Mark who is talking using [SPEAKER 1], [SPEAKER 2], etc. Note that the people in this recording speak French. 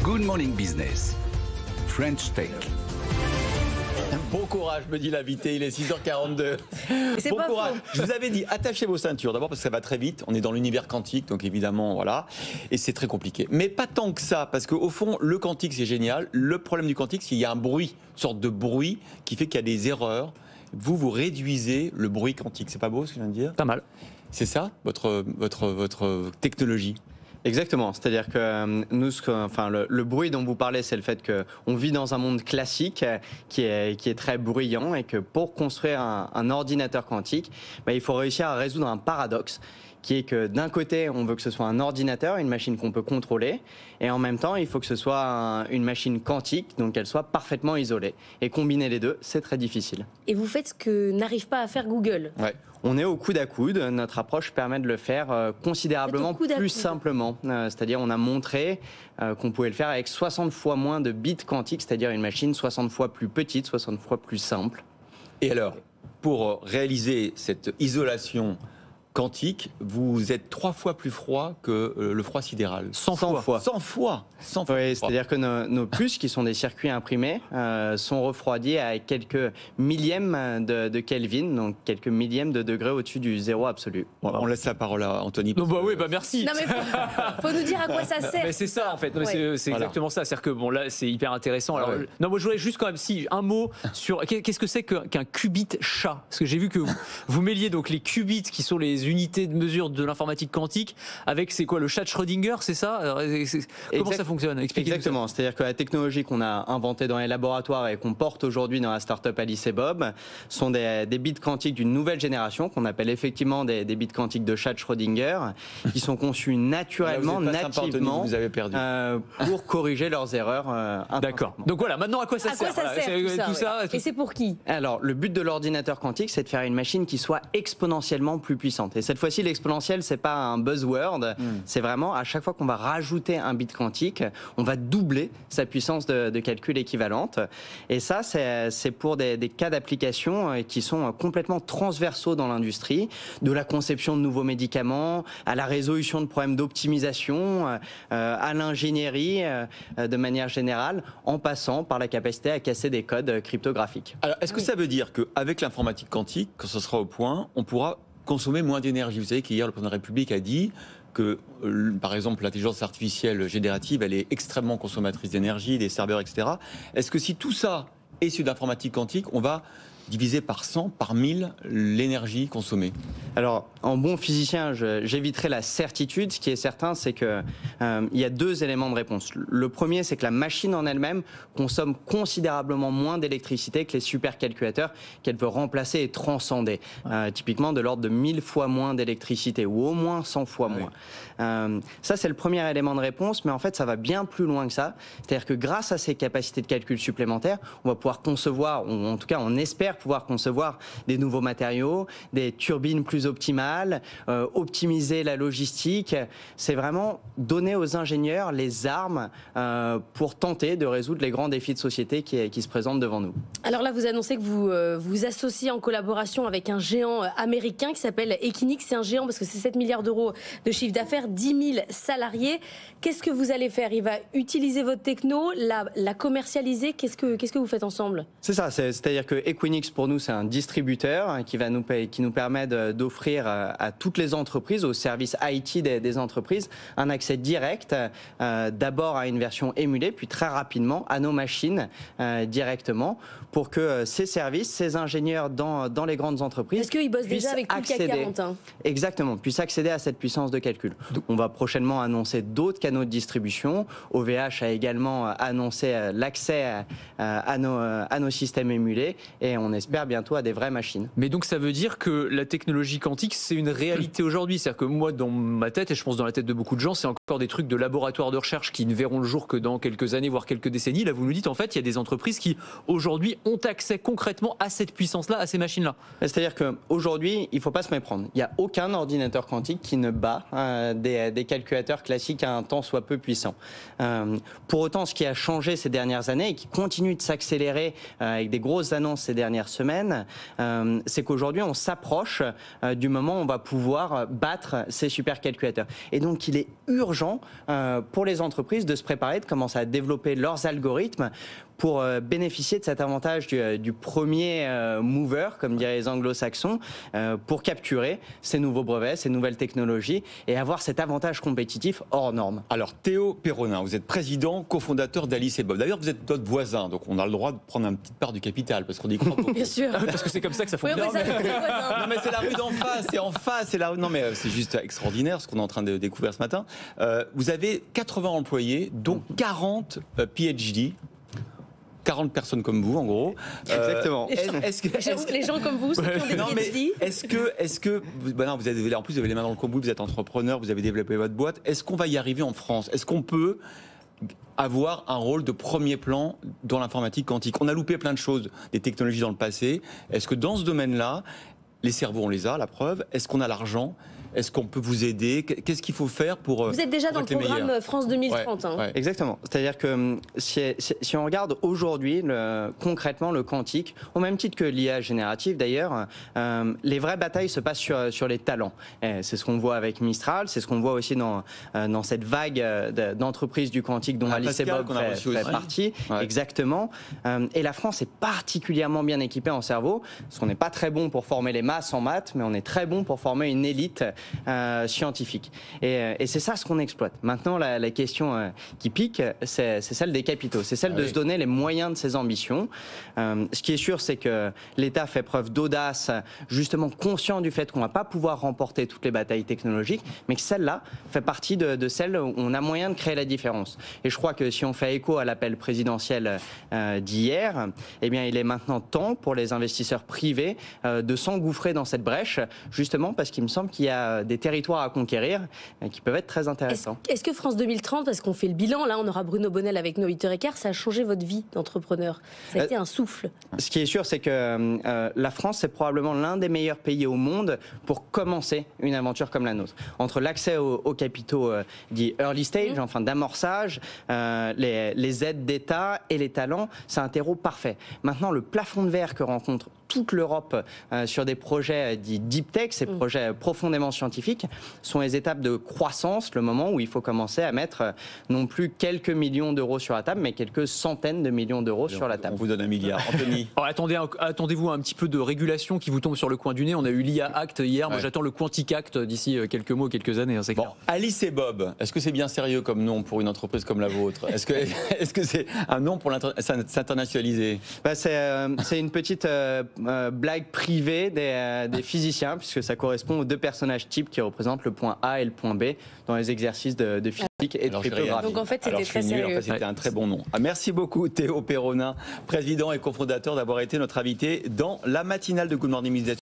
[SPEAKER 1] Good Morning Business, French Tech.
[SPEAKER 2] Bon courage, me dit l'invité, il est 6h42.
[SPEAKER 3] C'est
[SPEAKER 2] bon
[SPEAKER 3] pas
[SPEAKER 2] courage.
[SPEAKER 3] faux.
[SPEAKER 2] Je vous avais dit, attachez vos ceintures. D'abord parce que ça va très vite, on est dans l'univers quantique, donc évidemment, voilà. Et c'est très compliqué. Mais pas tant que ça, parce qu'au fond, le quantique, c'est génial. Le problème du quantique, c'est qu'il y a un bruit, une sorte de bruit qui fait qu'il y a des erreurs. Vous réduisez le bruit quantique. C'est pas beau ce que je viens de dire ?
[SPEAKER 4] Pas mal.
[SPEAKER 2] C'est ça, votre technologie ?
[SPEAKER 5] Exactement, c'est-à-dire que nous, le bruit dont vous parlez, c'est le fait qu'on vit dans un monde classique qui est très bruyant et que pour construire un ordinateur quantique, il faut réussir à résoudre un paradoxe qui est que d'un côté, on veut que ce soit un ordinateur, une machine qu'on peut contrôler, et en même temps, il faut que ce soit une machine quantique, donc qu'elle soit parfaitement isolée. Et combiner les deux, c'est très difficile.
[SPEAKER 3] Et vous faites ce que n'arrive pas à faire Google.
[SPEAKER 5] Ouais. On est au coude à coude. Notre approche permet de le faire considérablement plus simplement. C'est-à-dire, on a montré qu'on pouvait le faire avec 60 fois moins de bits quantiques, c'est-à-dire une machine 60 fois plus petite, 60 fois plus simple.
[SPEAKER 2] Et alors, pour réaliser cette isolation quantique, vous êtes 3 fois plus froid que le froid sidéral.
[SPEAKER 5] 100 fois.
[SPEAKER 2] 100 fois.
[SPEAKER 5] Oui, c'est-à-dire que nos puces, qui sont des circuits imprimés, sont refroidis à quelques millièmes de Kelvin, donc quelques millièmes de degrés au-dessus du zéro absolu.
[SPEAKER 2] Bon, on laisse la parole à Anthony.
[SPEAKER 4] Non, merci.
[SPEAKER 3] Non mais faut nous dire à quoi ça sert.
[SPEAKER 4] Mais c'est ça en fait, non, mais c'est exactement ça. C'est-à-dire que bon là c'est hyper intéressant. Alors, non, moi je voudrais juste quand même un mot sur qu'est-ce que c'est qu'un qubit SHA, parce que j'ai vu que vous mêliez donc les qubits qui sont les unités de mesure de l'informatique quantique avec c'est quoi le chat de Schrödinger, c'est ça? Comment ça fonctionne?
[SPEAKER 5] Exactement, c'est-à-dire que la technologie qu'on a inventée dans les laboratoires et qu'on porte aujourd'hui dans la start-up Alice et Bob sont des bits quantiques d'une nouvelle génération qu'on appelle effectivement des bits quantiques de chat de Schrödinger qui sont conçus naturellement, nativement
[SPEAKER 2] vous avez perdu.
[SPEAKER 5] Pour corriger leurs erreurs.
[SPEAKER 4] D'accord. Donc voilà, maintenant à quoi ça sert,
[SPEAKER 3] tout ça. Et c'est pour qui?
[SPEAKER 5] Alors, le but de l'ordinateur quantique, c'est de faire une machine qui soit exponentiellement plus puissante. Et cette fois-ci, l'exponentielle, c'est pas un buzzword, c'est vraiment à chaque fois qu'on va rajouter un bit quantique, on va doubler sa puissance de calcul équivalente. Et ça, c'est pour des cas d'application qui sont complètement transversaux dans l'industrie, de la conception de nouveaux médicaments, à la résolution de problèmes d'optimisation, à l'ingénierie de manière générale, en passant par la capacité à casser des codes cryptographiques.
[SPEAKER 2] Alors, est-ce que ça veut dire qu'avec l'informatique quantique, quand ce sera au point, on pourra consommer moins d'énergie? Vous savez qu'hier, le président de la République a dit que, par exemple, l'intelligence artificielle générative, elle est extrêmement consommatrice d'énergie, des serveurs, etc. Est-ce que si tout ça est issu d'informatique quantique, on va diviser par 100, par 1000 l'énergie consommée?
[SPEAKER 5] Alors, en bon physicien, j'éviterai la certitude. Ce qui est certain, c'est qu'il y a deux éléments de réponse. Le premier, c'est que la machine en elle-même consomme considérablement moins d'électricité que les supercalculateurs qu'elle veut remplacer et transcender. Typiquement de l'ordre de 1000 fois moins d'électricité, ou au moins 100 fois moins. Ça, c'est le premier élément de réponse, mais en fait, ça va bien plus loin que ça. C'est-à-dire que grâce à ces capacités de calcul supplémentaires, on va pouvoir concevoir, ou en tout cas, on espère pouvoir concevoir des nouveaux matériaux, des turbines plus optimales, optimiser la logistique. C'est vraiment donner aux ingénieurs les armes pour tenter de résoudre les grands défis de société qui se présentent devant nous.
[SPEAKER 3] Alors là, vous annoncez que vous vous associez en collaboration avec un géant américain qui s'appelle Equinix. C'est un géant parce que c'est 7 milliards d'euros de chiffre d'affaires, 10 000 salariés. Qu'est-ce que vous allez faire? Il va utiliser votre techno, la commercialiser. Qu'est-ce que vous faites ensemble?
[SPEAKER 5] C'est ça, c'est-à-dire que Equinix, pour nous, c'est un distributeur qui nous permet d'offrir à toutes les entreprises, aux services IT des entreprises, un accès direct, d'abord à une version émulée, puis très rapidement à nos machines directement, pour que ces services, ces ingénieurs dans les grandes entreprises...
[SPEAKER 3] Est-ce qu'ils bossent déjà avec tout le CAC 40 hein?
[SPEAKER 5] Exactement, puissent accéder à cette puissance de calcul. On va prochainement annoncer d'autres canaux de distribution. OVH a également annoncé l'accès à nos systèmes émulés et on espère bientôt à des vraies machines.
[SPEAKER 4] Mais donc ça veut dire que la technologie quantique, c'est une réalité aujourd'hui. C'est-à-dire que moi, dans ma tête, et je pense dans la tête de beaucoup de gens, c'est encore des trucs de laboratoire de recherche qui ne verront le jour que dans quelques années, voire quelques décennies. Là, vous nous dites, en fait, il y a des entreprises qui, aujourd'hui, ont accès concrètement à cette puissance-là, à ces machines-là.
[SPEAKER 5] C'est-à-dire qu'aujourd'hui, il ne faut pas se méprendre. Il n'y a aucun ordinateur quantique qui ne bat des calculateurs classiques à un temps soit peu puissant. Pour autant, ce qui a changé ces dernières années et qui continue de s'accélérer avec des grosses annonces ces dernières dernières semaines, c'est qu'aujourd'hui, on s'approche du moment où on va pouvoir battre ces supercalculateurs. Et donc, il est urgent pour les entreprises de se préparer, de commencer à développer leurs algorithmes pour bénéficier de cet avantage du premier mover, comme diraient les anglo-saxons, pour capturer ces nouveaux brevets, ces nouvelles technologies et avoir cet avantage compétitif hors norme.
[SPEAKER 2] Alors Théo Perronin, vous êtes président, cofondateur d'Alice et Bob. D'ailleurs, vous êtes notre voisin, donc on a le droit de prendre une petite part du capital, parce qu'on y croit beaucoup.
[SPEAKER 3] Bien sûr.
[SPEAKER 4] Parce que c'est comme ça que ça fonctionne.
[SPEAKER 3] Oui,
[SPEAKER 2] Non mais c'est la rue d'en face, c'est en face, c'est la rue. Non mais c'est juste extraordinaire ce qu'on est en train de découvrir ce matin. Vous avez 80 employés, dont 40 PhD. 40 personnes comme vous, en gros.
[SPEAKER 5] Exactement.
[SPEAKER 3] Les gens comme vous, ceux qui ont des PhD.
[SPEAKER 2] Est-ce que non, vous avez, en plus, vous avez les mains dans le cambouis, vous êtes entrepreneur, vous avez développé votre boîte. Est-ce qu'on va y arriver en France? Est-ce qu'on peut avoir un rôle de premier plan dans l'informatique quantique? On a loupé plein de choses, des technologies dans le passé. Est-ce que dans ce domaine-là, les cerveaux, on les a, la preuve. Est-ce qu'on a l'argent? Est-ce qu'on peut vous aider? Qu'est-ce qu'il faut faire pour...
[SPEAKER 3] Vous êtes déjà dans le programme France 2030.
[SPEAKER 2] Ouais,
[SPEAKER 3] hein.
[SPEAKER 2] ouais.
[SPEAKER 5] Exactement. C'est-à-dire que si on regarde aujourd'hui concrètement le quantique, au même titre que l'IA générative d'ailleurs, les vraies batailles se passent sur les talents. C'est ce qu'on voit avec Mistral, c'est ce qu'on voit aussi dans cette vague d'entreprises du quantique dont Alice et Bob fait partie. Ouais. Exactement. Et la France est particulièrement bien équipée en cerveau, parce qu'on n'est pas très bon pour former les masses en maths, mais on est très bon pour former une élite scientifique. Et c'est ça ce qu'on exploite. Maintenant, la question qui pique, c'est celle des capitaux. C'est celle de se donner les moyens de ses ambitions. Ce qui est sûr, c'est que l'État fait preuve d'audace, justement conscient du fait qu'on ne va pas pouvoir remporter toutes les batailles technologiques, mais que celle-là fait partie de celles où on a moyen de créer la différence. Et je crois que si on fait écho à l'appel présidentiel d'hier, eh bien, il est maintenant temps pour les investisseurs privés de s'engouffrer dans cette brèche, justement parce qu'il me semble qu'il y a des territoires à conquérir qui peuvent être très intéressants.
[SPEAKER 3] Est-ce que France 2030, parce qu'on fait le bilan, là on aura Bruno Bonnel avec nous 8h15, ça a changé votre vie d'entrepreneur? Ça a été un souffle?
[SPEAKER 5] Ce qui est sûr, c'est que la France, c'est probablement l'un des meilleurs pays au monde pour commencer une aventure comme la nôtre. Entre l'accès aux capitaux dits early stage, enfin d'amorçage, les aides d'État et les talents, c'est un terreau parfait. Maintenant, le plafond de verre que rencontre toute l'Europe sur des projets dits deep tech, ces projets profondément scientifiques, sont les étapes de croissance, le moment où il faut commencer à mettre non plus quelques millions d'euros sur la table, mais quelques centaines de millions d'euros sur la table.
[SPEAKER 2] On vous donne 1 milliard. Anthony.
[SPEAKER 4] Attendez-vous à un petit peu de régulation qui vous tombe sur le coin du nez. On a eu l'IA Act hier. Moi, j'attends le Quantic Act d'ici quelques mois, quelques années. Hein, c'est clair.
[SPEAKER 2] Alice et Bob, est-ce que c'est bien sérieux comme nom pour une entreprise comme la vôtre? Est-ce que c'est un nom pour s'internationaliser?
[SPEAKER 5] C'est une petite blague privée des physiciens, puisque ça correspond aux deux personnages types qui représentent le point A et le point B dans les exercices de physique et de cryptographie.
[SPEAKER 3] Donc en fait, c'était très sérieux.
[SPEAKER 2] En fait, c'était un très bon nom. Merci beaucoup Théo Perronin, président et cofondateur, d'avoir été notre invité dans la matinale de Good Morning Business.